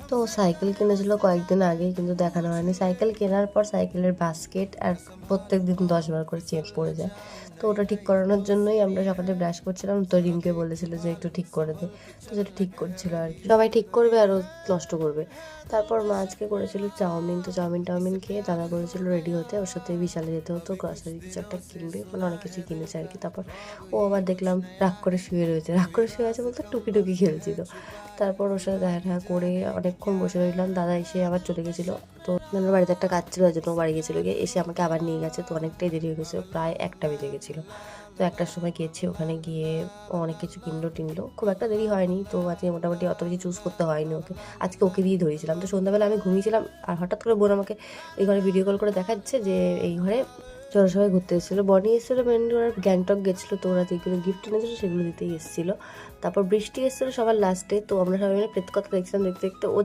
তো সাইকেল কিনেছিল কয়েকদিন আগেই, কিন্তু দেখানো হয়নি। সাইকেল কেনার পর সাইকেলের বাস্কেট আর প্রত্যেক দিন 10 বার করে চেন পড়ে যায়। তো ওটা ঠিক করানোর জন্যই আমরা সকালে ব্রাশ করছিলাম, তো রিমকে বলেছিল যে একটু ঠিক করে দে। তো সেটা ঠিক করছিল আর কি, সবাই ঠিক করবে আর ও নষ্ট করবে। তারপর মা আজকে করেছিল চাউমিন, তো চাউমিন খেয়ে দাদা করেছিল রেডি হতে, ওর সাথে বিশালে যেতে হতো, গ্রসারি কিছু একটা কিনবে, মানে অনেক কিছুই কিনেছে আর কি। তারপর ও আবার দেখলাম রাগ করে শুয়ে রয়েছে, রাগ করে শুয়ে আছে বলতে টুকি খেলছিল। তারপর ওর সাথে দেখা করে অনেকক্ষণ বসে রইলাম, দাদা এসে আবার চলে গেছিলো। তো ওনার বাড়িতে একটা কাজ ছিল, ওই জন্য বাড়ি গেছিলো, গিয়ে এসে আমাকে আবার নিয়ে গেছে। তো অনেকটাই দেরি হয়ে গেছে, প্রায় 1টা বেজে গেছিলো। তো 1টার সময় গিয়েছি, ওখানে গিয়ে অনেক কিছু কিনলো, খুব একটা দেরি হয়নি। তো আজকে মোটামুটি অত কিছু চুজ করতে হয়নি ওকে, আজকে ওকে দিয়ে ধরিয়েছিলাম। তো সন্ধ্যাবেলা আমি ঘুমিয়েছিলাম, আর হঠাৎ করে বোন আমাকে এই ঘরে ভিডিও কল করে দেখাচ্ছে যে এই ঘরে ওরা সবাই ঘুরতে এসেছিলো। বনি এসেছিলো মেনলি, ওরা গ্যাংটক গেছিলো, তো ওরা যেগুলো গিফট এনেছিলো সেগুলো দিতেই এসেছিলো। তারপর বৃষ্টি এসেছিলো সবার লাস্টে, তো আমরা সবাই মিলে প্রেত কথা দেখছিলাম, দেখতে দেখতে ও